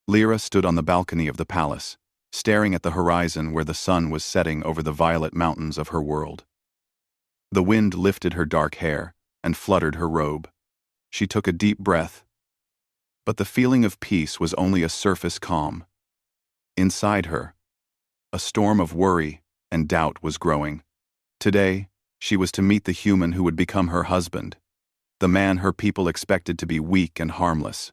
Lyra stood on the balcony of the palace, staring at the horizon where the sun was setting over the violet mountains of her world. The wind lifted her dark hair and fluttered her robe. She took a deep breath, but the feeling of peace was only a surface calm. Inside her, a storm of worry and doubt was growing. Today, she was to meet the human who would become her husband, the man her people expected to be weak and harmless.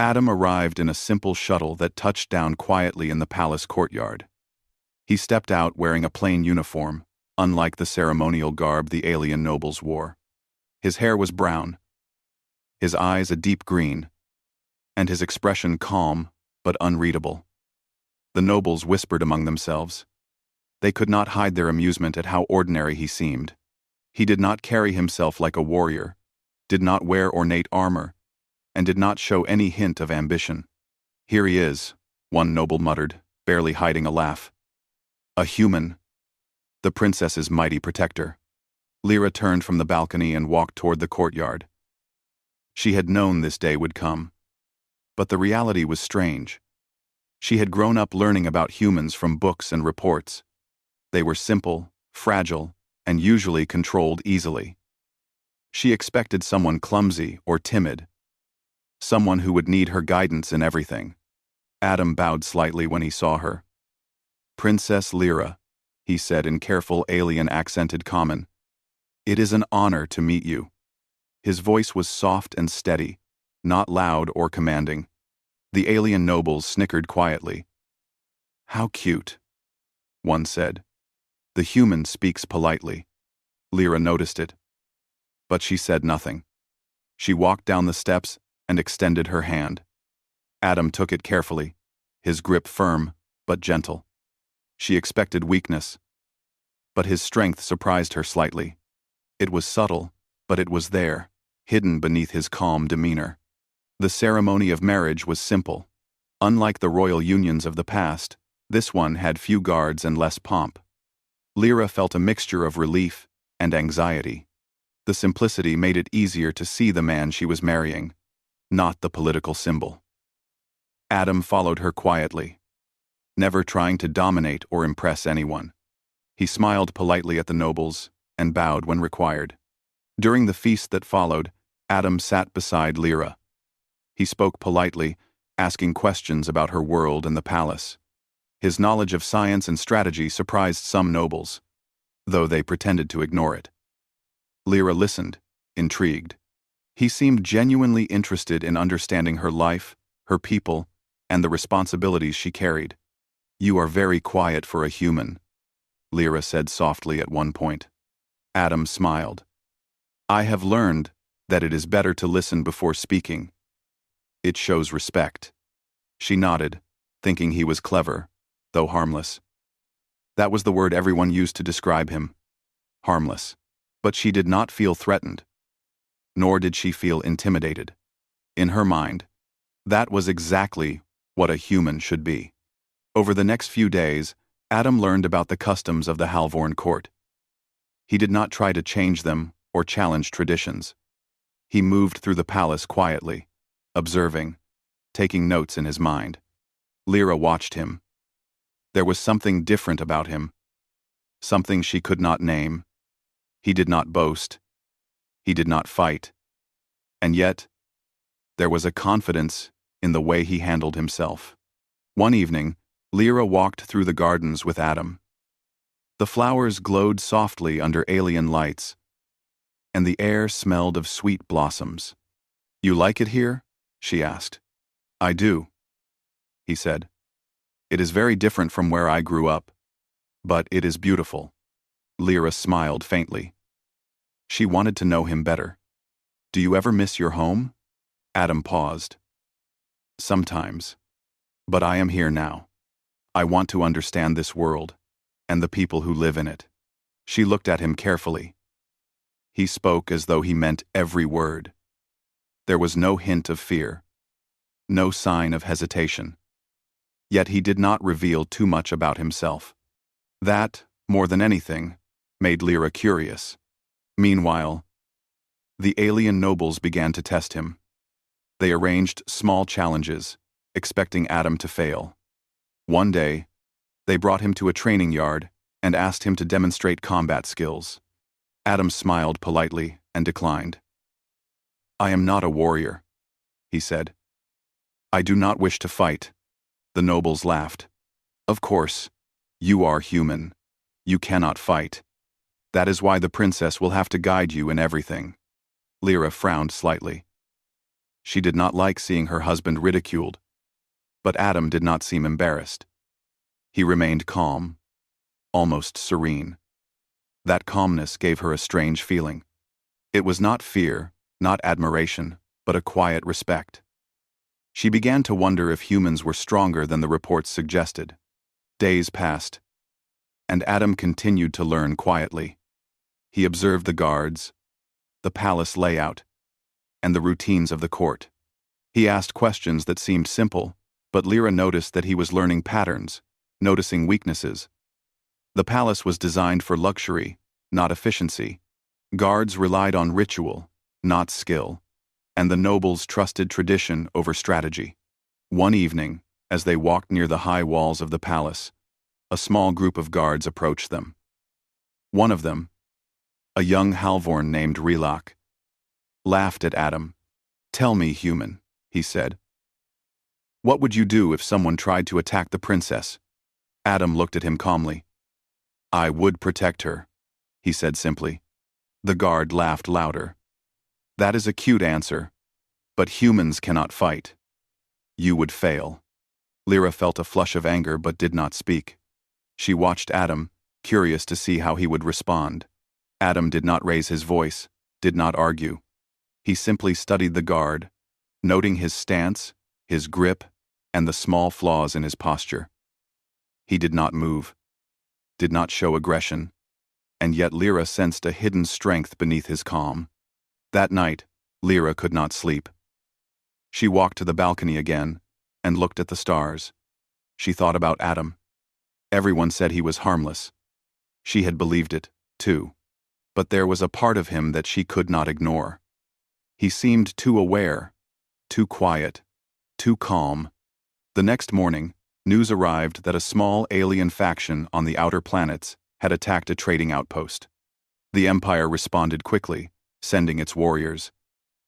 Adam arrived in a simple shuttle that touched down quietly in the palace courtyard. He stepped out wearing a plain uniform, unlike the ceremonial garb the alien nobles wore. His hair was brown, his eyes a deep green, and his expression calm but unreadable. The nobles whispered among themselves. They could not hide their amusement at how ordinary he seemed. He did not carry himself like a warrior, did not wear ornate armor, and did not show any hint of ambition. "Here he is," one noble muttered, barely hiding a laugh. "A human. The princess's mighty protector." Lyra turned from the balcony and walked toward the courtyard. She had known this day would come. But the reality was strange. She had grown up learning about humans from books and reports. They were simple, fragile, and usually controlled easily. She expected someone clumsy or timid, someone who would need her guidance in everything. Adam bowed slightly when he saw her. "Princess Lyra," he said in careful alien-accented common, "it is an honor to meet you." His voice was soft and steady, not loud or commanding. The alien nobles snickered quietly. "How cute," one said. "The human speaks politely." Lyra noticed it. But she said nothing. She walked down the steps and extended her hand. Adam took it carefully, his grip firm but gentle. She expected weakness, but his strength surprised her slightly. It was subtle, but it was there, hidden beneath his calm demeanor. The ceremony of marriage was simple. Unlike the royal unions of the past, this one had few guards and less pomp. Lyra felt a mixture of relief and anxiety. The simplicity made it easier to see the man she was marrying, not the political symbol. Adam followed her quietly, never trying to dominate or impress anyone. He smiled politely at the nobles and bowed when required. During the feast that followed, Adam sat beside Lyra. He spoke politely, asking questions about her world and the palace. His knowledge of science and strategy surprised some nobles, though they pretended to ignore it. Lyra listened, intrigued. He seemed genuinely interested in understanding her life, her people, and the responsibilities she carried. "You are very quiet for a human," Lyra said softly at one point. Adam smiled. "I have learned that it is better to listen before speaking. It shows respect." She nodded, thinking he was clever, though harmless. That was the word everyone used to describe him. Harmless. But she did not feel threatened. Nor did she feel intimidated. In her mind, that was exactly what a human should be. Over the next few days, Adam learned about the customs of the Halvorn court. He did not try to change them or challenge traditions. He moved through the palace quietly, observing, taking notes in his mind. Lyra watched him. There was something different about him, something she could not name. He did not boast. He did not fight. And yet, there was a confidence in the way he handled himself. One evening, Lyra walked through the gardens with Adam. The flowers glowed softly under alien lights, and the air smelled of sweet blossoms. "You like it here?" she asked. "I do," he said. "It is very different from where I grew up, but it is beautiful." Lyra smiled faintly. She wanted to know him better. "Do you ever miss your home?" Adam paused. "Sometimes. But I am here now. I want to understand this world, and the people who live in it." She looked at him carefully. He spoke as though he meant every word. There was no hint of fear, no sign of hesitation. Yet he did not reveal too much about himself. That, more than anything, made Lyra curious. Meanwhile, the alien nobles began to test him. They arranged small challenges, expecting Adam to fail. One day, they brought him to a training yard and asked him to demonstrate combat skills. Adam smiled politely and declined. "I am not a warrior," he said. "I do not wish to fight." The nobles laughed. "Of course, you are human. You cannot fight. That is why the princess will have to guide you in everything." Lyra frowned slightly. She did not like seeing her husband ridiculed, but Adam did not seem embarrassed. He remained calm, almost serene. That calmness gave her a strange feeling. It was not fear, not admiration, but a quiet respect. She began to wonder if humans were stronger than the reports suggested. Days passed, and Adam continued to learn quietly. He observed the guards, the palace layout, and the routines of the court. He asked questions that seemed simple, but Lyra noticed that he was learning patterns, noticing weaknesses. The palace was designed for luxury, not efficiency. Guards relied on ritual, not skill, and the nobles trusted tradition over strategy. One evening, as they walked near the high walls of the palace, a small group of guards approached them. One of them, a young Halvorn named Relak, laughed at Adam. "Tell me, human," he said. "What would you do if someone tried to attack the princess?" Adam looked at him calmly. "I would protect her," he said simply. The guard laughed louder. "That is a cute answer, but humans cannot fight. You would fail." Lyra felt a flush of anger but did not speak. She watched Adam, curious to see how he would respond. Adam did not raise his voice, did not argue. He simply studied the guard, noting his stance, his grip, and the small flaws in his posture. He did not move, did not show aggression, and yet Lyra sensed a hidden strength beneath his calm. That night, Lyra could not sleep. She walked to the balcony again and looked at the stars. She thought about Adam. Everyone said he was harmless. She had believed it, too. But there was a part of him that she could not ignore. He seemed too aware, too quiet, too calm. The next morning, news arrived that a small alien faction on the outer planets had attacked a trading outpost. The Empire responded quickly, sending its warriors.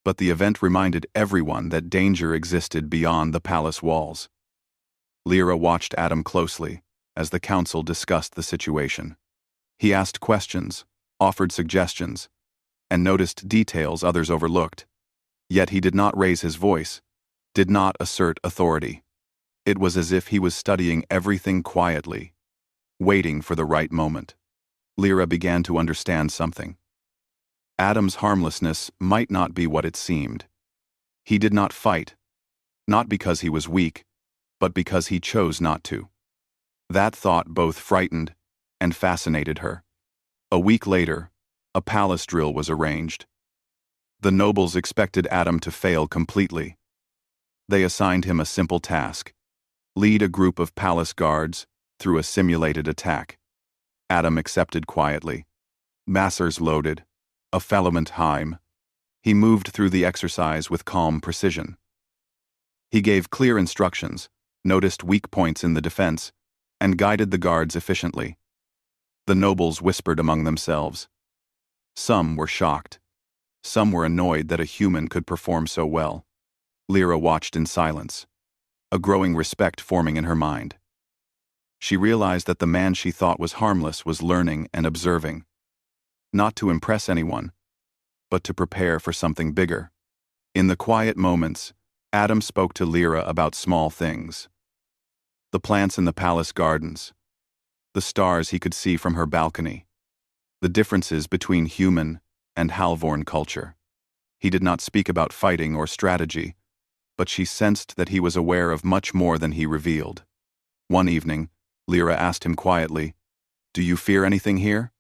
But the event reminded everyone that danger existed beyond the palace walls. Lyra watched Adam closely as the council discussed the situation. He asked questions, offered suggestions, and noticed details others overlooked. Yet he did not raise his voice, did not assert authority. It was as if he was studying everything quietly, waiting for the right moment. Lyra began to understand something. Adam's harmlessness might not be what it seemed. He did not fight, not because he was weak, but because he chose not to. That thought both frightened and fascinated her. A week later, a palace drill was arranged. The nobles expected Adam to fail completely. They assigned him a simple task: lead a group of palace guards through a simulated attack. Adam accepted quietly. Massers loaded, a filament heim. He moved through the exercise with calm precision. He gave clear instructions, noticed weak points in the defense, and guided the guards efficiently. The nobles whispered among themselves. Some were shocked. Some were annoyed that a human could perform so well. Lyra watched in silence, a growing respect forming in her mind. She realized that the man she thought was harmless was learning and observing, not to impress anyone, but to prepare for something bigger. In the quiet moments, Adam spoke to Lyra about small things. The plants in the palace gardens, the stars he could see from her balcony, the differences between human and Halvorn culture. He did not speak about fighting or strategy, but she sensed that he was aware of much more than he revealed. One evening, Lyra asked him quietly, "Do you fear anything here?"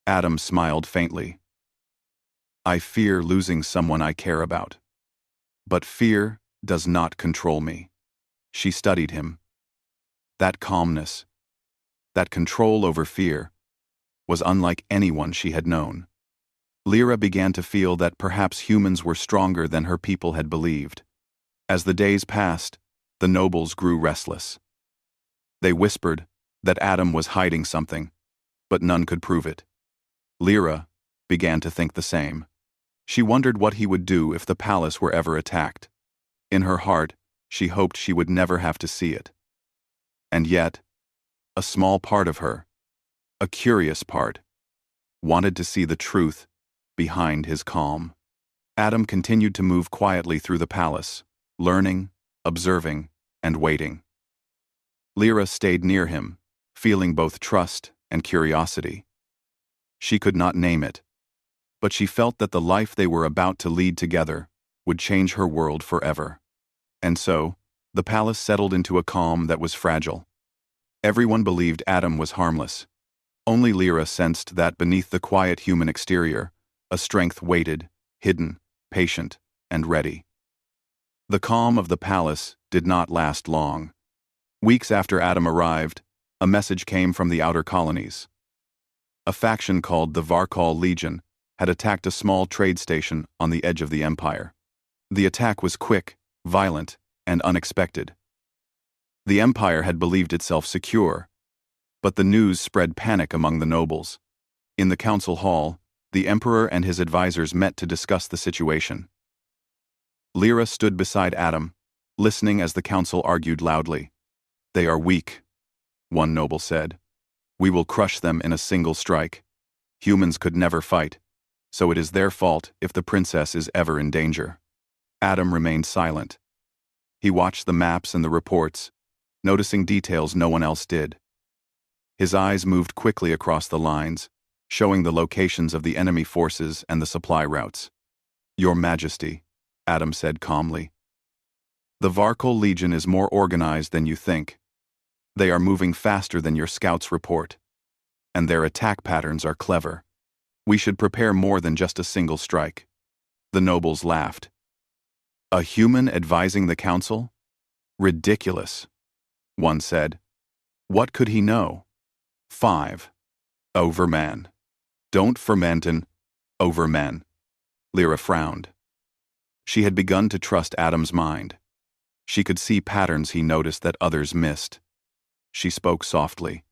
Adam smiled faintly. "I fear losing someone I care about. But fear does not control me." She studied him. That calmness, that control over fear, was unlike anyone she had known. Lyra began to feel that perhaps humans were stronger than her people had believed. As the days passed, The nobles grew restless. They whispered that Adam was hiding something, but none could prove it. Lyra began to think the same. She wondered what he would do if the palace were ever attacked. In her heart, she hoped she would never have to see it. And yet, a small part of her, a curious part, wanted to see the truth behind his calm. Adam continued to move quietly through the palace, learning, observing, and waiting. Lyra stayed near him, feeling both trust and curiosity. She could not name it, but she felt that the life they were about to lead together would change her world forever. And so, the palace settled into a calm that was fragile. Everyone believed Adam was harmless. Only Lyra sensed that beneath the quiet human exterior, a strength waited, hidden, patient, and ready. The calm of the palace did not last long. Weeks after Adam arrived, a message came from the outer colonies. A faction called the Varkal Legion had attacked a small trade station on the edge of the empire. The attack was quick, violent, and unexpected. The empire had believed itself secure, but the news spread panic among the nobles. In the council hall, the emperor and his advisors met to discuss the situation. Lyra stood beside Adam, listening as the council argued loudly. "They are weak," one noble said. "We will crush them in a single strike. Humans could never fight, so it is their fault if the princess is ever in danger." Adam remained silent. He watched the maps and the reports, noticing details no one else did. His eyes moved quickly across the lines, showing the locations of the enemy forces and the supply routes. "Your Majesty," Adam said calmly, "the Varkal Legion is more organized than you think. They are moving faster than your scouts report, and their attack patterns are clever. We should prepare more than just a single strike." The nobles laughed. "A human advising the council? Ridiculous," one said. "What could he know?" 5. Overman. Don't ferment an overman. Lyra frowned. She had begun to trust Adam's mind. She could see patterns he noticed that others missed. She spoke softly.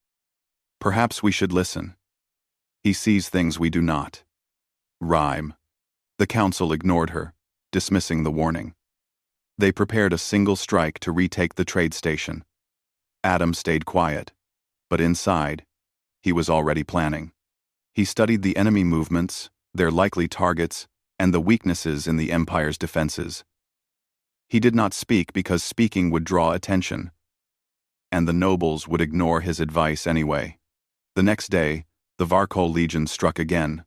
"Perhaps we should listen. He sees things we do not." Rhyme. The council ignored her, dismissing the warning. They prepared a single strike to retake the trade station. Adam stayed quiet, but inside, he was already planning. He studied the enemy movements, their likely targets, and the weaknesses in the Empire's defenses. He did not speak because speaking would draw attention, and the nobles would ignore his advice anyway. The next day, the Varkal Legion struck again.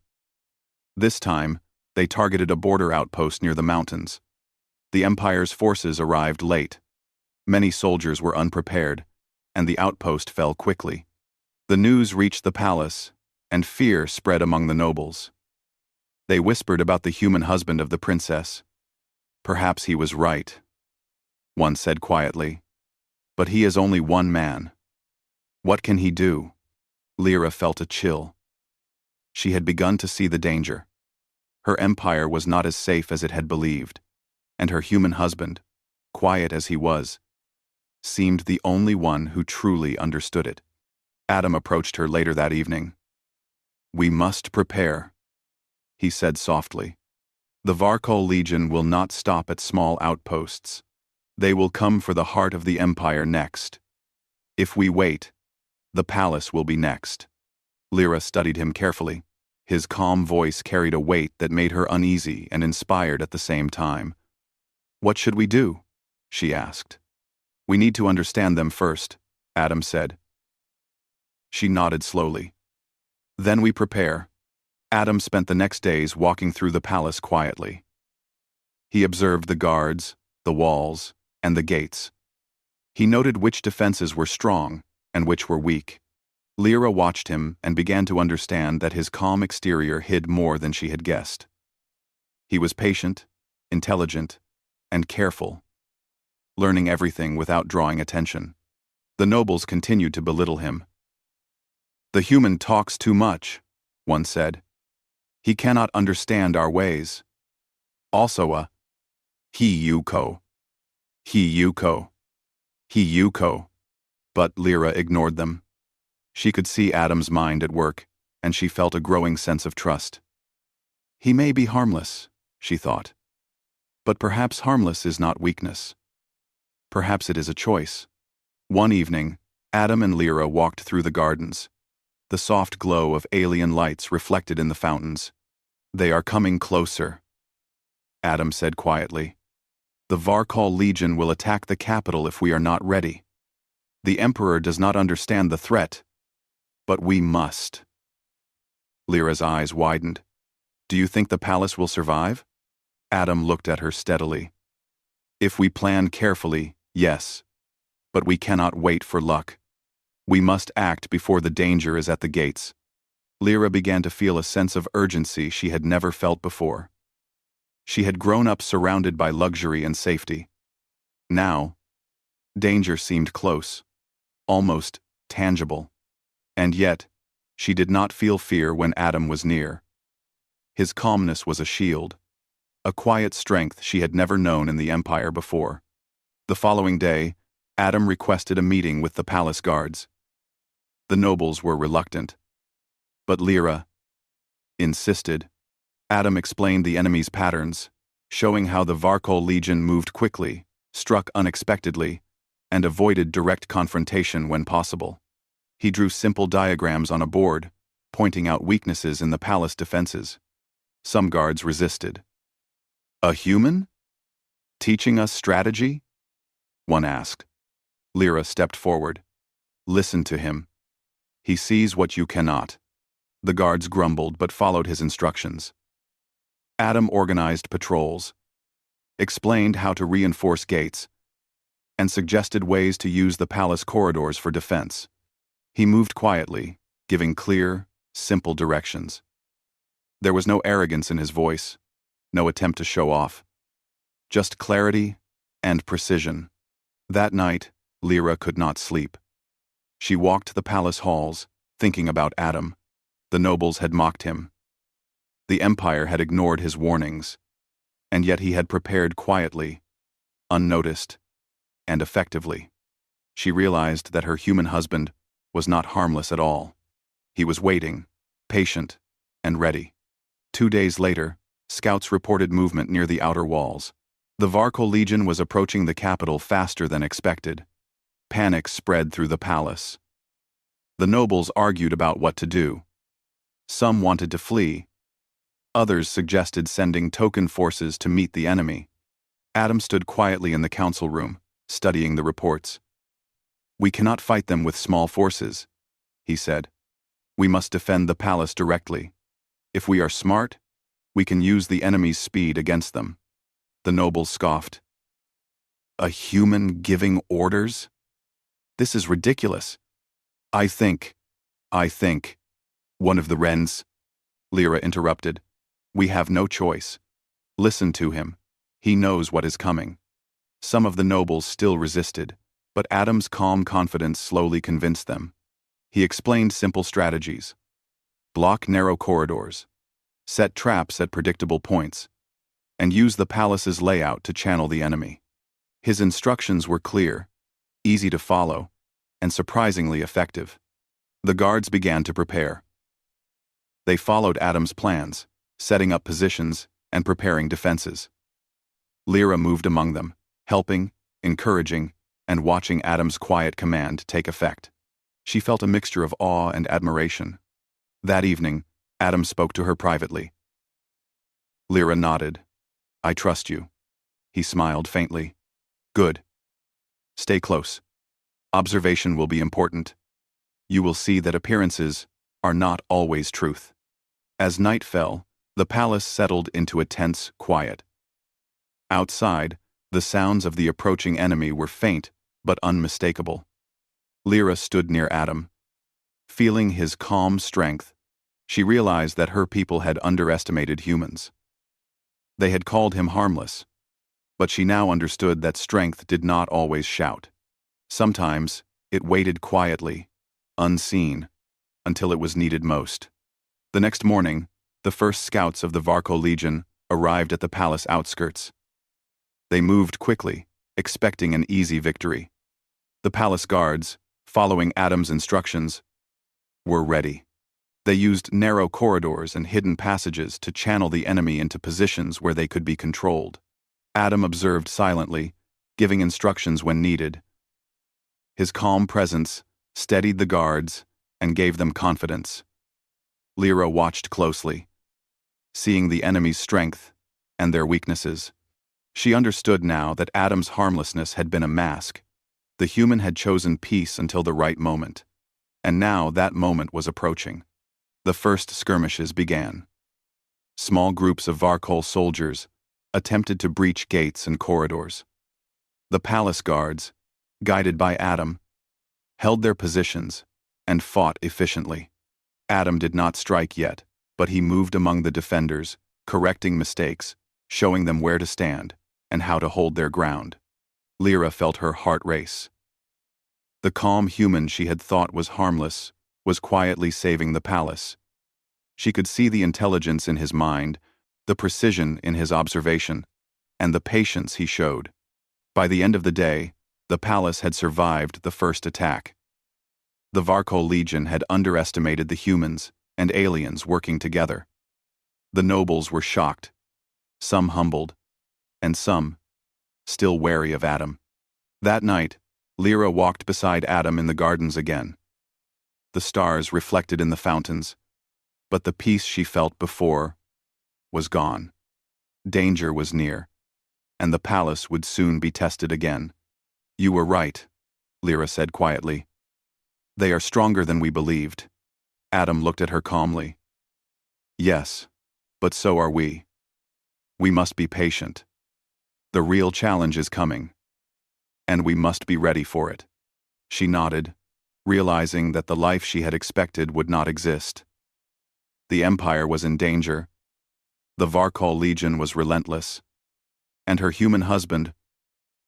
This time, they targeted a border outpost near the mountains. The Empire's forces arrived late. Many soldiers were unprepared, and the outpost fell quickly. The news reached the palace, and fear spread among the nobles. They whispered about the human husband of the princess. "Perhaps he was right," one said quietly. "But he is only one man. What can he do?" Lyra felt a chill. She had begun to see the danger. Her empire was not as safe as it had believed, and her human husband, quiet as he was, seemed the only one who truly understood it. Adam approached her later that evening. "We must prepare," he said softly. "The Varkal Legion will not stop at small outposts. They will come for the heart of the Empire next. If we wait, the palace will be next." Lyra studied him carefully. His calm voice carried a weight that made her uneasy and inspired at the same time. "What should we do?" she asked. "We need to understand them first," Adam said. She nodded slowly. "Then we prepare." Adam spent the next days walking through the palace quietly. He observed the guards, the walls, and the gates. He noted which defenses were strong and which were weak. Lyra watched him and began to understand that his calm exterior hid more than she had guessed. He was patient, intelligent, and careful, learning everything without drawing attention. The nobles continued to belittle him. "The human talks too much," one said. "He cannot understand our ways." Also he yuko. Yuko. But Lyra ignored them. She could see Adam's mind at work, and she felt a growing sense of trust. He may be harmless, she thought. But perhaps harmless is not weakness. Perhaps it is a choice. One evening, Adam and Lyra walked through the gardens. The soft glow of alien lights reflected in the fountains. They are coming closer, Adam said quietly. The Varkol Legion will attack the capital if we are not ready. The Emperor does not understand the threat, but we must. Lyra's eyes widened. Do you think the palace will survive? Adam looked at her steadily. If we plan carefully, yes. But we cannot wait for luck. We must act before the danger is at the gates. Lyra began to feel a sense of urgency she had never felt before. She had grown up surrounded by luxury and safety. Now, danger seemed close, almost tangible. And yet, she did not feel fear when Adam was near. His calmness was a shield, a quiet strength she had never known in the Empire before. The following day, Adam requested a meeting with the palace guards. The nobles were reluctant. But Lyra insisted. Adam explained the enemy's patterns, showing how the Varkol Legion moved quickly, struck unexpectedly, and avoided direct confrontation when possible. He drew simple diagrams on a board, pointing out weaknesses in the palace defenses. Some guards resisted. A human? Teaching us strategy? One asked. Lyra stepped forward. Listen to him. He sees what you cannot. The guards grumbled but followed his instructions. Adam organized patrols, explained how to reinforce gates, and suggested ways to use the palace corridors for defense. He moved quietly, giving clear, simple directions. There was no arrogance in his voice, no attempt to show off. Just clarity and precision. That night, Lyra could not sleep. She walked the palace halls, thinking about Adam. The nobles had mocked him. The Empire had ignored his warnings, and yet he had prepared quietly, unnoticed, and effectively. She realized that her human husband was not harmless at all. He was waiting, patient, and ready. 2 days later, scouts reported movement near the outer walls. The Varkol Legion was approaching the capital faster than expected. Panic spread through the palace. The nobles argued about what to do. Some wanted to flee. Others suggested sending token forces to meet the enemy. Adam stood quietly in the council room, studying the reports. We cannot fight them with small forces, he said. We must defend the palace directly. If we are smart, we can use the enemy's speed against them. The nobles scoffed. A human giving orders? This is ridiculous. I think, one of the Wrens, Lyra interrupted. We have no choice. Listen to him. He knows what is coming. Some of the nobles still resisted, but Adam's calm confidence slowly convinced them. He explained simple strategies. Block narrow corridors, set traps at predictable points, and use the palace's layout to channel the enemy. His instructions were clear, easy to follow, and surprisingly effective. The guards began to prepare. They followed Adam's plans, setting up positions and preparing defenses. Lyra moved among them, helping, encouraging, and watching Adam's quiet command take effect. She felt a mixture of awe and admiration. That evening, Adam spoke to her privately. Lyra nodded. I trust you. He smiled faintly. Good. Stay close. Observation will be important. You will see that appearances are not always truth. As night fell, the palace settled into a tense quiet. Outside, the sounds of the approaching enemy were faint but unmistakable. Lyra stood near Adam. Feeling his calm strength, she realized that her people had underestimated humans. They had called him harmless, but she now understood that strength did not always shout. Sometimes, it waited quietly, unseen, until it was needed most. The next morning, the first scouts of the Varkol Legion arrived at the palace outskirts. They moved quickly, expecting an easy victory. The palace guards, following Adam's instructions, were ready. They used narrow corridors and hidden passages to channel the enemy into positions where they could be controlled. Adam observed silently, giving instructions when needed. His calm presence steadied the guards and gave them confidence. Lyra watched closely, seeing the enemy's strength and their weaknesses. She understood now that Adam's harmlessness had been a mask. The human had chosen peace until the right moment, and now that moment was approaching. The first skirmishes began. Small groups of Varkol soldiers attempted to breach gates and corridors. The palace guards, guided by Adam, held their positions and fought efficiently. Adam did not strike yet, but he moved among the defenders, correcting mistakes, showing them where to stand and how to hold their ground. Lyra felt her heart race. The calm human she had thought was harmless was quietly saving the palace. She could see the intelligence in his mind, the precision in his observation, and the patience he showed. By the end of the day, the palace had survived the first attack. The Varkol Legion had underestimated the humans and aliens working together. The nobles were shocked, some humbled, and some still wary of Adam. That night, Lyra walked beside Adam in the gardens again. The stars reflected in the fountains, but the peace she felt before was gone. Danger was near, and the palace would soon be tested again. "You were right," Lyra said quietly. "They are stronger than we believed." Adam looked at her calmly. "Yes, but so are we. We must be patient. The real challenge is coming, and we must be ready for it." She nodded, realizing that the life she had expected would not exist. The Empire was in danger, the Varkol Legion was relentless, and her human husband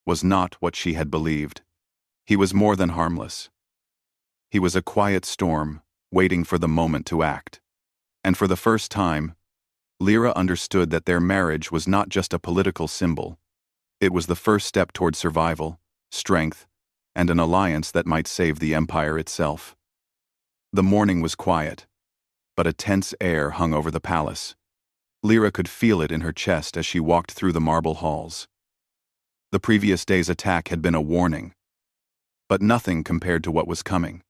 was not what she had believed. He was more than harmless. He was a quiet storm, waiting for the moment to act. And for the first time, Lyra understood that their marriage was not just a political symbol. It was the first step toward survival, strength, and an alliance that might save the Empire itself. The morning was quiet, but a tense air hung over the palace. Lyra could feel it in her chest as she walked through the marble halls. The previous day's attack had been a warning, but nothing compared to what was coming.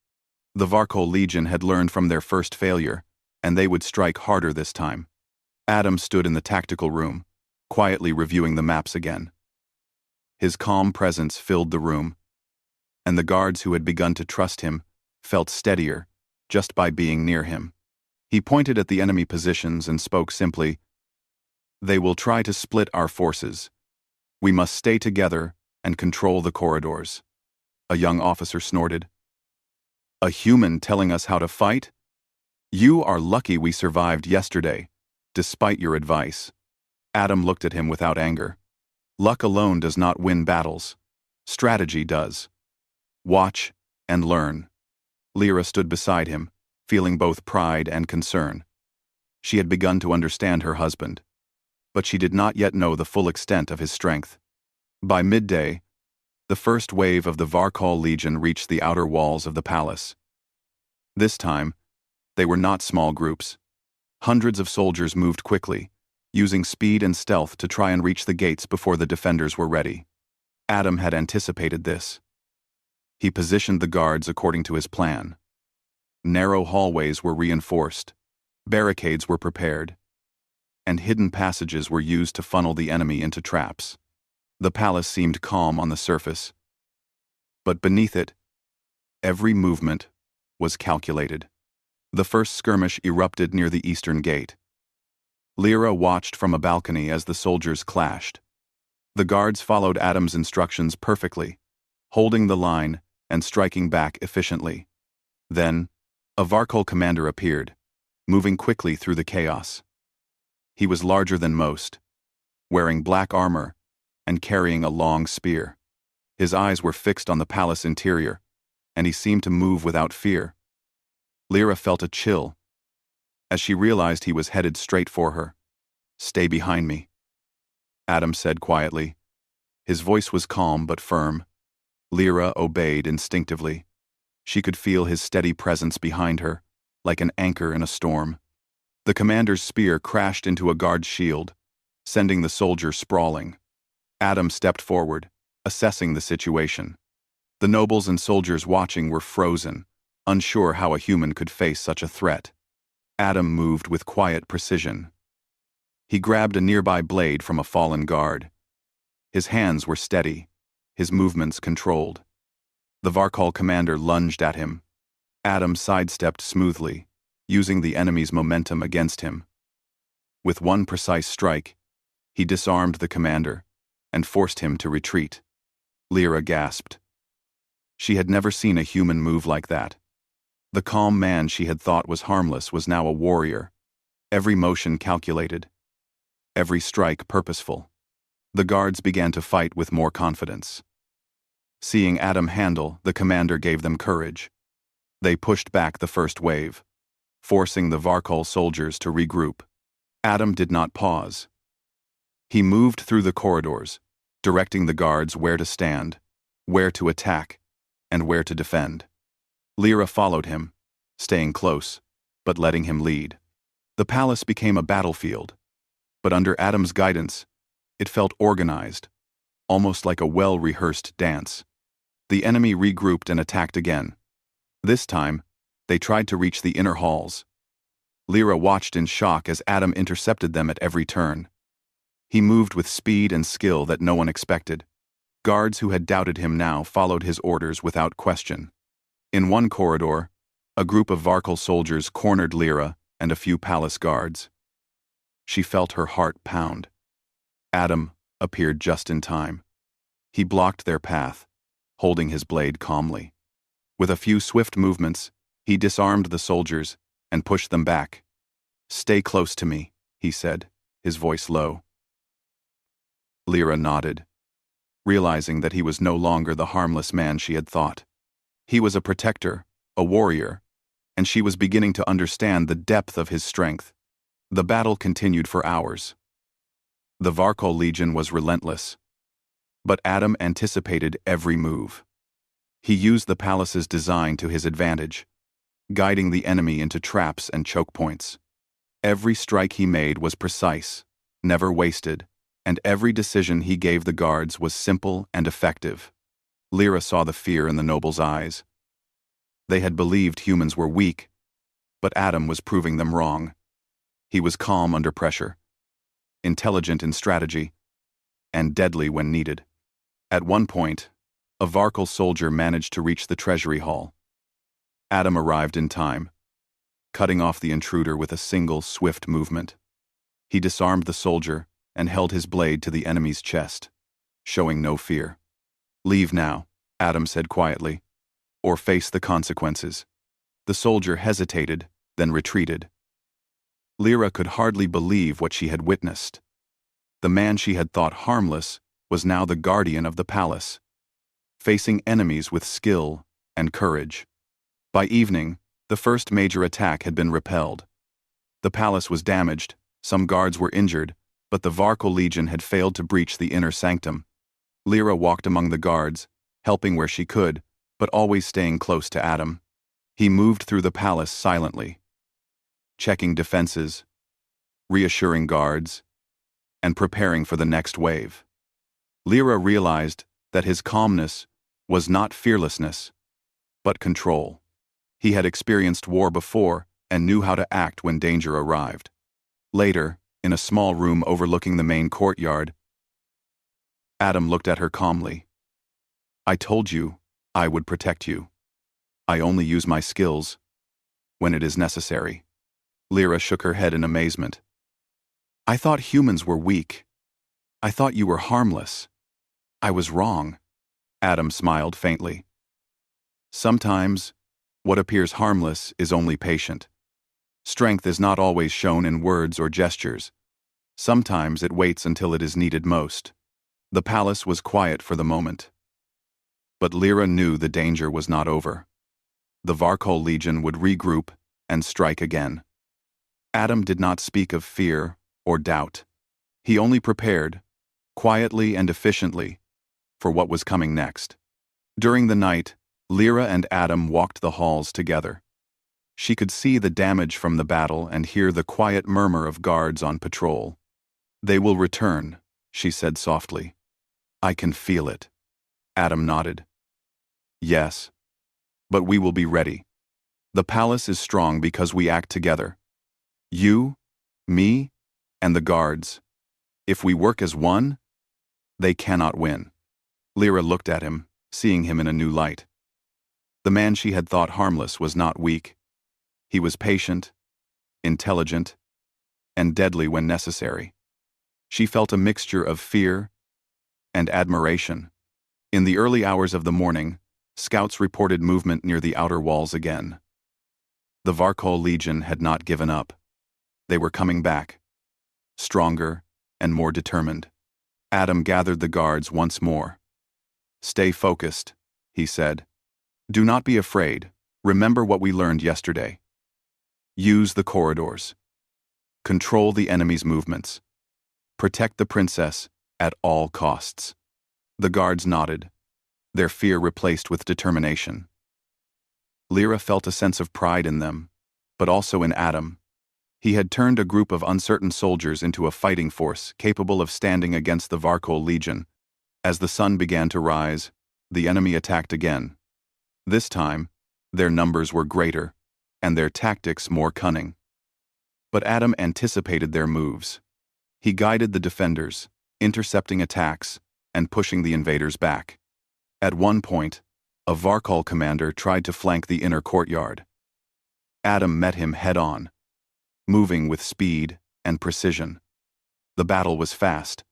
The Varkol Legion had learned from their first failure, and they would strike harder this time. Adam stood in the tactical room, quietly reviewing the maps again. His calm presence filled the room, and the guards who had begun to trust him felt steadier just by being near him. He pointed at the enemy positions and spoke simply, "They will try to split our forces. We must stay together and control the corridors." A young officer snorted. "A human telling us how to fight? You are lucky we survived yesterday, despite your advice." Adam looked at him without anger. "Luck alone does not win battles. Strategy does. Watch and learn." Lyra stood beside him, feeling both pride and concern. She had begun to understand her husband, but she did not yet know the full extent of his strength. By midday, the first wave of the Varkol Legion reached the outer walls of the palace. This time, they were not small groups. Hundreds of soldiers moved quickly, using speed and stealth to try and reach the gates before the defenders were ready. Adam had anticipated this. He positioned the guards according to his plan. Narrow hallways were reinforced, barricades were prepared, and hidden passages were used to funnel the enemy into traps. The palace seemed calm on the surface, but beneath it, every movement was calculated. The first skirmish erupted near the eastern gate. Lyra watched from a balcony as the soldiers clashed. The guards followed Adam's instructions perfectly, holding the line and striking back efficiently. Then, a Varkol commander appeared, moving quickly through the chaos. He was larger than most, wearing black armor and carrying a long spear. His eyes were fixed on the palace interior, and he seemed to move without fear. Lyra felt a chill as she realized he was headed straight for her. "Stay behind me," Adam said quietly. His voice was calm but firm. Lyra obeyed instinctively. She could feel his steady presence behind her, like an anchor in a storm. The commander's spear crashed into a guard's shield, sending the soldier sprawling. Adam stepped forward, assessing the situation. The nobles and soldiers watching were frozen, unsure how a human could face such a threat. Adam moved with quiet precision. He grabbed a nearby blade from a fallen guard. His hands were steady, his movements controlled. The Varkol commander lunged at him. Adam sidestepped smoothly, using the enemy's momentum against him. With one precise strike, he disarmed the commander and forced him to retreat. Lyra gasped. She had never seen a human move like that. The calm man she had thought was harmless was now a warrior, every motion calculated, every strike purposeful. The guards began to fight with more confidence. Seeing Adam handle, the commander gave them courage. They pushed back the first wave, forcing the Varkol soldiers to regroup. Adam did not pause. He moved through the corridors, directing the guards where to stand, where to attack, and where to defend. Lyra followed him, staying close, but letting him lead. The palace became a battlefield, but under Adam's guidance, it felt organized, almost like a well-rehearsed dance. The enemy regrouped and attacked again. This time, they tried to reach the inner halls. Lyra watched in shock as Adam intercepted them at every turn. He moved with speed and skill that no one expected. Guards who had doubted him now followed his orders without question. In one corridor, a group of Varkol soldiers cornered Lyra and a few palace guards. She felt her heart pound. Adam appeared just in time. He blocked their path, holding his blade calmly. With a few swift movements, he disarmed the soldiers and pushed them back. "Stay close to me," he said, his voice low. Lyra nodded, realizing that he was no longer the harmless man she had thought. He was a protector, a warrior, and she was beginning to understand the depth of his strength. The battle continued for hours. The Varkol Legion was relentless, but Adam anticipated every move. He used the palace's design to his advantage, guiding the enemy into traps and choke points. Every strike he made was precise, never wasted, and every decision he gave the guards was simple and effective. Lyra saw the fear in the nobles' eyes. They had believed humans were weak, but Adam was proving them wrong. He was calm under pressure, intelligent in strategy, and deadly when needed. At one point, a Varkol soldier managed to reach the treasury hall. Adam arrived in time, cutting off the intruder with a single swift movement. He disarmed the soldier and held his blade to the enemy's chest, showing no fear. "Leave now," Adam said quietly, "or face the consequences." The soldier hesitated, then retreated. Lyra could hardly believe what she had witnessed. The man she had thought harmless was now the guardian of the palace, facing enemies with skill and courage. By evening, the first major attack had been repelled. The palace was damaged, some guards were injured, but the Varkol Legion had failed to breach the inner sanctum. Lyra walked among the guards, helping where she could, but always staying close to Adam. He moved through the palace silently, checking defenses, reassuring guards, and preparing for the next wave. Lyra realized that his calmness was not fearlessness, but control. He had experienced war before and knew how to act when danger arrived. Later, in a small room overlooking the main courtyard, Adam looked at her calmly. "I told you I would protect you. I only use my skills when it is necessary." Lyra shook her head in amazement. "I thought humans were weak. I thought you were harmless. I was wrong." Adam smiled faintly. "Sometimes, what appears harmless is only patient. Strength is not always shown in words or gestures. Sometimes it waits until it is needed most." The palace was quiet for the moment. But Lyra knew the danger was not over. The Varkol Legion would regroup and strike again. Adam did not speak of fear or doubt. He only prepared, quietly and efficiently, for what was coming next. During the night, Lyra and Adam walked the halls together. She could see the damage from the battle and hear the quiet murmur of guards on patrol. "They will return," she said softly. "I can feel it." Adam nodded. "Yes. But we will be ready. The palace is strong because we act together. You, me, and the guards. If we work as one, they cannot win." Lyra looked at him, seeing him in a new light. The man she had thought harmless was not weak. He was patient, intelligent, and deadly when necessary. She felt a mixture of fear and admiration. In the early hours of the morning, scouts reported movement near the outer walls again. The Varkol Legion had not given up. They were coming back, stronger and more determined. Adam gathered the guards once more. "Stay focused," he said. "Do not be afraid. Remember what we learned yesterday. Use the corridors. Control the enemy's movements. Protect the princess at all costs." The guards nodded, their fear replaced with determination. Lyra felt a sense of pride in them, but also in Adam. He had turned a group of uncertain soldiers into a fighting force capable of standing against the Varkol Legion. As the sun began to rise, the enemy attacked again. This time, their numbers were greater, and their tactics more cunning. But Adam anticipated their moves. He guided the defenders, intercepting attacks and pushing the invaders back. At one point, a Varkol commander tried to flank the inner courtyard. Adam met him head-on, moving with speed and precision. The battle was fast,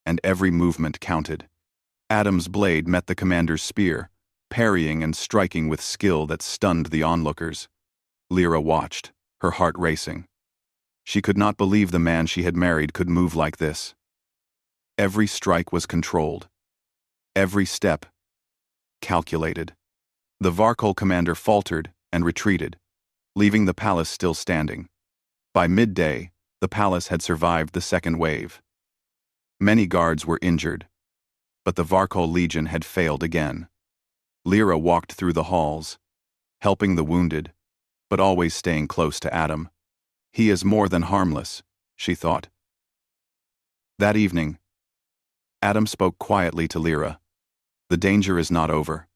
and every movement counted. Adam's blade met the commander's spear, parrying and striking with skill that stunned the onlookers. Lyra watched, her heart racing. She could not believe the man she had married could move like this. Every strike was controlled. Every step calculated. The Varkol commander faltered and retreated, leaving the palace still standing. By midday, the palace had survived the second wave. Many guards were injured, but the Varkol Legion had failed again. Lyra walked through the halls, helping the wounded, but always staying close to Adam. He is more than harmless, she thought. That evening, Adam spoke quietly to Lyra. The danger is not over.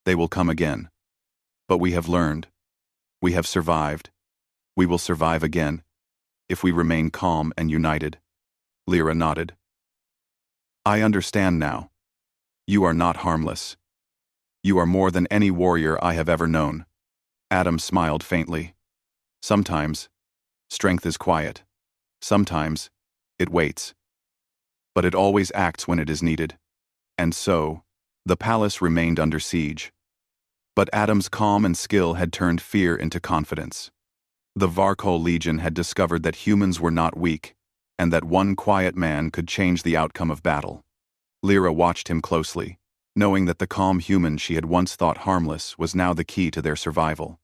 They will come again. But we have learned. We have survived. We will survive again, if we remain calm and united. Lyra nodded. I understand now. You are not harmless. You are more than any warrior I have ever known. Adam smiled faintly. Sometimes, strength is quiet. Sometimes, it waits. But it always acts when it is needed. And so, the palace remained under siege. But Adam's calm and skill had turned fear into confidence. The Varkol Legion had discovered that humans were not weak, and that one quiet man could change the outcome of battle. Lyra watched him closely, knowing that the calm human she had once thought harmless was now the key to their survival.